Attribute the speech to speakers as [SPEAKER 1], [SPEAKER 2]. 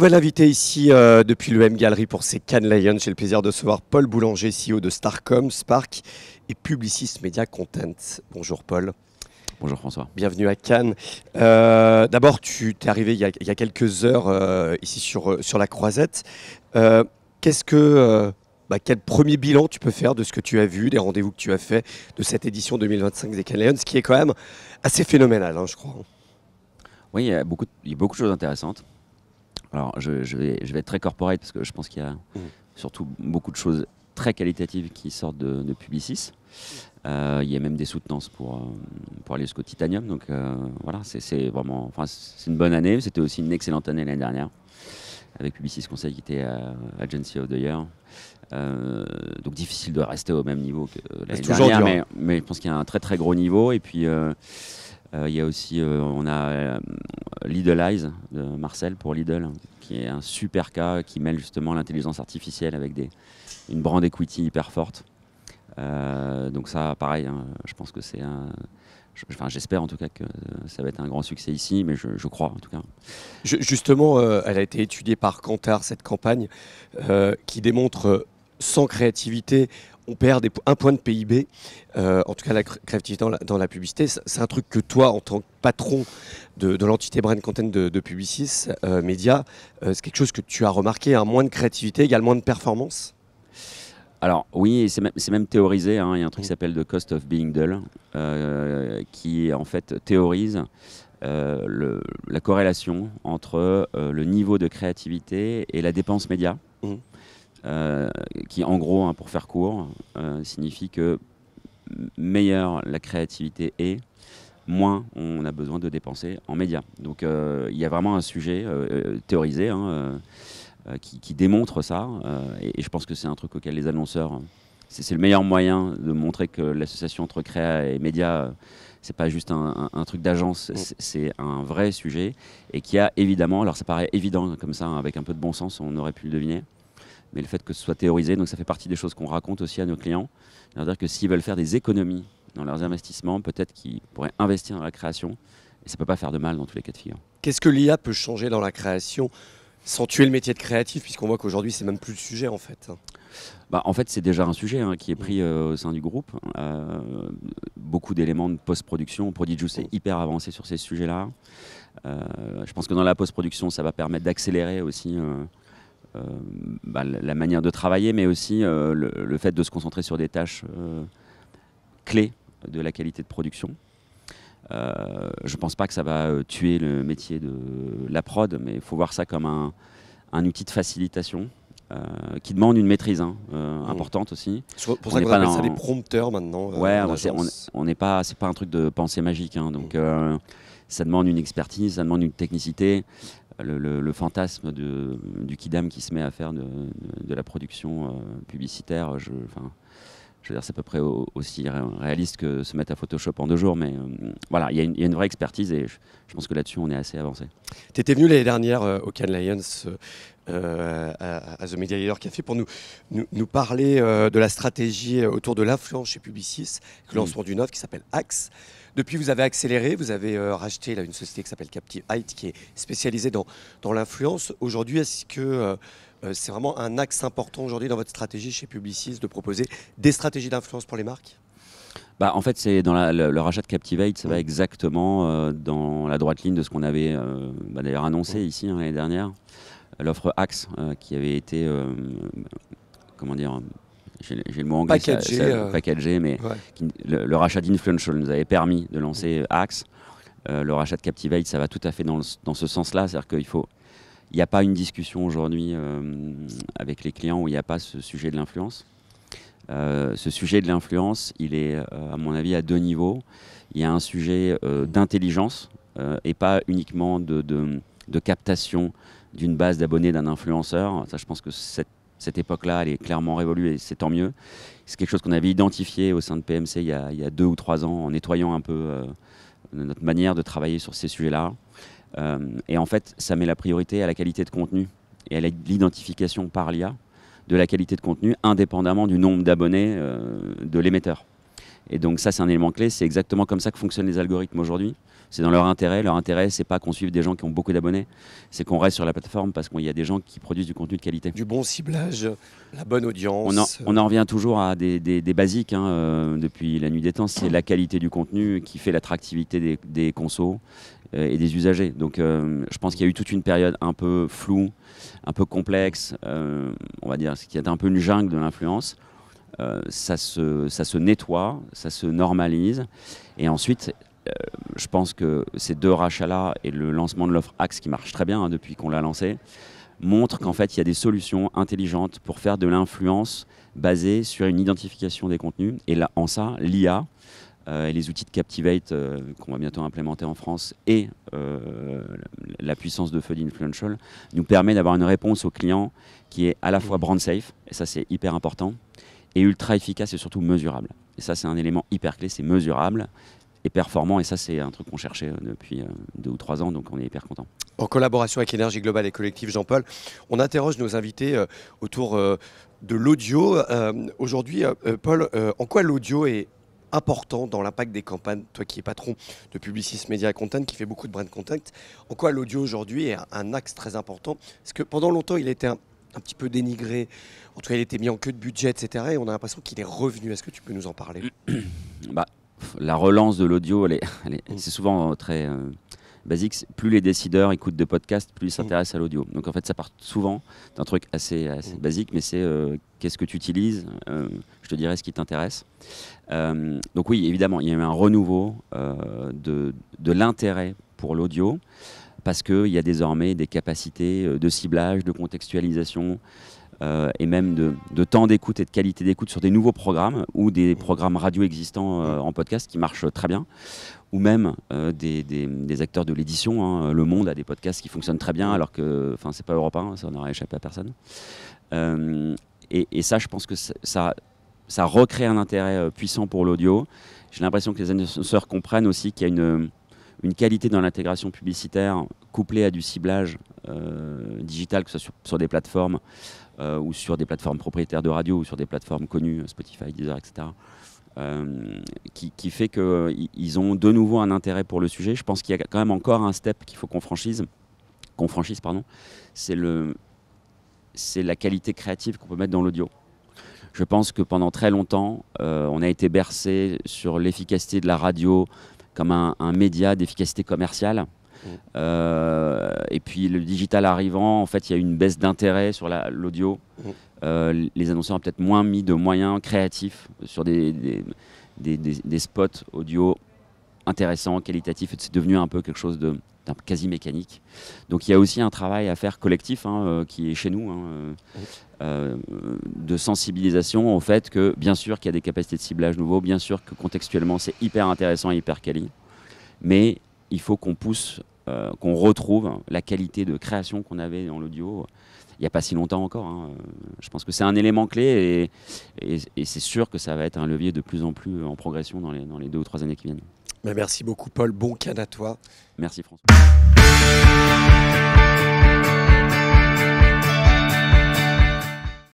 [SPEAKER 1] nouvel invité ici depuis le M Gallery pour ces Cannes Lions. J'ai le plaisir de recevoir Paul Boulanger, CEO de Starcom, Spark et Publicis Media Content. Bonjour Paul.
[SPEAKER 2] Bonjour François.
[SPEAKER 1] Bienvenue à Cannes. D'abord, tu es arrivé il y a quelques heures ici sur la Croisette. Quel premier bilan tu peux faire de ce que tu as vu, des rendez-vous que tu as fait de cette édition 2025 des Cannes Lions, qui est quand même assez phénoménal, hein, je crois.
[SPEAKER 2] Oui, il y a beaucoup de choses intéressantes. Alors, je vais être très corporate parce que je pense qu'il y a surtout beaucoup de choses très qualitatives qui sortent de Publicis. Il y a même des soutenances pour aller jusqu'au Titanium. Donc voilà, c'est vraiment, enfin, c'est une bonne année. C'était aussi une excellente année l'année dernière avec Publicis Conseil qui était Agency of the Year. Donc difficile de rester au même niveau que l'année dernière, mais je pense qu'il y a un très très gros niveau. Et puis il y a aussi, on a Lidl Eyes de Marcel pour Lidl, qui est un super cas qui mêle justement l'intelligence artificielle avec une brand equity hyper forte. Donc ça, pareil, hein, je pense que c'est j'espère en tout cas que ça va être un grand succès ici, mais je crois en tout cas.
[SPEAKER 1] Justement, elle a été étudiée par Kantar, cette campagne, qui démontre sans créativité, on perd un point de PIB. En tout cas, la créativité dans la publicité, c'est un truc que toi, en tant que patron de l'entité Brand Content de Publicis Media, c'est quelque chose que tu as remarqué, un moins de créativité égale moins de performance?
[SPEAKER 2] Alors oui, c'est même théorisé, hein. Il y a un truc qui s'appelle The Cost of Being Dull, qui en fait théorise la corrélation entre le niveau de créativité et la dépense média. Qui en gros, hein, pour faire court, signifie que meilleure la créativité est, moins on a besoin de dépenser en médias. Donc il y a vraiment un sujet théorisé qui démontre ça, et je pense que c'est un truc auquel les annonceurs, c'est le meilleur moyen de montrer que l'association entre créa et médias, c'est pas juste un truc d'agence, c'est un vrai sujet, et qui a évidemment, alors ça paraît évident comme ça, hein, avec un peu de bon sens, on aurait pu le deviner, mais le fait que ce soit théorisé, donc ça fait partie des choses qu'on raconte aussi à nos clients. C'est-à-dire que s'ils veulent faire des économies dans leurs investissements, peut-être qu'ils pourraient investir dans la création, et ça ne peut pas faire de mal dans tous les cas de figure.
[SPEAKER 1] Qu'est-ce que l'IA peut changer dans la création sans tuer le métier de créatif, puisqu'on voit qu'aujourd'hui, c'est même plus le sujet en fait?
[SPEAKER 2] En fait, c'est déjà un sujet qui est pris au sein du groupe. Beaucoup d'éléments de post-production. Prodigious est hyper avancé sur ces sujets-là. Je pense que dans la post-production, ça va permettre d'accélérer aussi la manière de travailler, mais aussi le fait de se concentrer sur des tâches clés de la qualité de production. Je ne pense pas que ça va tuer le métier de la prod, mais il faut voir ça comme un outil de facilitation qui demande une maîtrise importante aussi.
[SPEAKER 1] C'est pour ça qu'on appelle ça des prompteurs maintenant.
[SPEAKER 2] Ouais, on n'est pas, c'est pas un truc de pensée magique, hein, donc ça demande une expertise, ça demande une technicité. Le fantasme du kidam qui se met à faire de la production publicitaire, je veux dire, c'est à peu près aussi réaliste que se mettre à Photoshop en 2 jours, mais voilà, il y a une vraie expertise, et je pense que là-dessus, on est assez avancé.
[SPEAKER 1] Tu étais venu l'année dernière au Cannes Lions à The Media Leader Café pour nous parler de la stratégie autour de l'influence chez Publicis, le lancement d'une offre qui s'appelle Axe. Depuis, vous avez accéléré, vous avez racheté une société qui s'appelle Captive Height, qui est spécialisée dans l'influence. Aujourd'hui, est-ce que c'est vraiment un axe important aujourd'hui dans votre stratégie chez Publicis de proposer des stratégies d'influence pour les marques?
[SPEAKER 2] En fait, c'est dans le rachat de Captivate, ça va exactement dans la droite ligne de ce qu'on avait d'ailleurs annoncé ici l'année dernière. L'offre Axe qui avait été, comment dire, j'ai le mot anglais, packagé, mais le rachat d'Influential nous avait permis de lancer Axe. Le rachat de Captivate, ça va tout à fait dans ce sens-là, c'est-à-dire qu'il n'y a pas une discussion aujourd'hui avec les clients où il n'y a pas ce sujet de l'influence. Ce sujet de l'influence, il est, à mon avis, à 2 niveaux. Il y a un sujet d'intelligence et pas uniquement de captation d'une base d'abonnés d'un influenceur. Ça, je pense que cette époque-là, elle est clairement révolue, et c'est tant mieux. C'est quelque chose qu'on avait identifié au sein de PMC il y a 2 ou 3 ans, en nettoyant un peu notre manière de travailler sur ces sujets-là. Et en fait, ça met la priorité à la qualité de contenu et à l'identification par l'IA de la qualité de contenu, indépendamment du nombre d'abonnés de l'émetteur. Et donc ça, c'est un élément clé. C'est exactement comme ça que fonctionnent les algorithmes aujourd'hui. C'est dans leur intérêt. Leur intérêt, c'est pas qu'on suive des gens qui ont beaucoup d'abonnés, c'est qu'on reste sur la plateforme parce qu'il y a des gens qui produisent du contenu de qualité.
[SPEAKER 1] Du bon ciblage, la bonne audience.
[SPEAKER 2] On en revient toujours à des basiques depuis la nuit des temps. C'est la qualité du contenu qui fait l'attractivité des consos et des usagers. Donc je pense qu'il y a eu toute une période un peu floue, un peu complexe, on va dire, qui est un peu une jungle de l'influence. Ça se nettoie, ça se normalise. Et ensuite, je pense que ces 2 rachats-là et le lancement de l'offre Axe, qui marche très bien depuis qu'on l'a lancé, montrent qu'en fait, il y a des solutions intelligentes pour faire de l'influence basée sur une identification des contenus. Et là, en ça, l'IA et les outils de Captivate qu'on va bientôt implémenter en France et la puissance de feu d'Influential nous permet d'avoir une réponse aux clients qui est à la fois brand safe, et ça c'est hyper important, et ultra efficace et surtout mesurable. Et ça c'est un élément hyper clé, c'est mesurable et performant, et ça c'est un truc qu'on cherchait depuis 2 ou 3 ans, donc on est hyper content.
[SPEAKER 1] En collaboration avec Énergie Globale et Collectif Jean-Paul, on interroge nos invités autour de l'audio. Aujourd'hui, Paul, en quoi l'audio est important dans l'impact des campagnes, toi qui es patron de Publicis Media Content, qui fait beaucoup de brand content, en quoi l'audio aujourd'hui est un axe très important? Parce que pendant longtemps, il était un petit peu dénigré, en tout cas il était mis en queue de budget, etc. Et on a l'impression qu'il est revenu. Est-ce que tu peux nous en parler?
[SPEAKER 2] La relance de l'audio, c'est souvent très basique. Plus les décideurs écoutent de podcasts, plus ils s'intéressent à l'audio. Donc en fait, ça part souvent d'un truc assez basique, mais c'est qu'est-ce que tu utilises, je te dirai ce qui t'intéresse. Donc oui, évidemment, il y a eu un renouveau de l'intérêt pour l'audio, parce qu'il y a désormais des capacités de ciblage, de contextualisation, et même de temps d'écoute et de qualité d'écoute sur des nouveaux programmes ou des programmes radio existants en podcast qui marchent très bien, ou même des acteurs de l'édition. Le Monde a des podcasts qui fonctionnent très bien, alors que c'est pas Europe 1, ça n'aurait échappé à personne. Et ça, je pense que ça recrée un intérêt puissant pour l'audio. J'ai l'impression que les annonceurs comprennent aussi qu'il y a une qualité dans l'intégration publicitaire couplée à du ciblage digital, que ce soit sur des plateformes ou sur des plateformes propriétaires de radio ou sur des plateformes connues, Spotify, Deezer, etc., qui fait qu'ils ont de nouveau un intérêt pour le sujet. Je pense qu'il y a quand même encore un step qu'il faut qu'on franchisse, c'est la qualité créative qu'on peut mettre dans l'audio. Je pense que pendant très longtemps, on a été bercé sur l'efficacité de la radio comme un média d'efficacité commerciale. Et puis le digital arrivant, en fait, il y a eu une baisse d'intérêt sur l'audio. Les annonceurs ont peut-être moins mis de moyens créatifs sur des spots audio intéressants, qualitatifs. C'est devenu un peu quelque chose d'un quasi mécanique. Donc il y a aussi un travail à faire collectif qui est chez nous, de sensibilisation au fait que bien sûr qu'il y a des capacités de ciblage nouveaux, bien sûr que contextuellement c'est hyper intéressant et hyper quali, mais il faut qu'on pousse, qu'on retrouve la qualité de création qu'on avait dans l'audio il n'y a pas si longtemps encore. Je pense que c'est un élément clé et c'est sûr que ça va être un levier de plus en plus en progression dans les 2 ou 3 années qui viennent.
[SPEAKER 1] Merci beaucoup Paul, bon can à toi.
[SPEAKER 2] Merci François.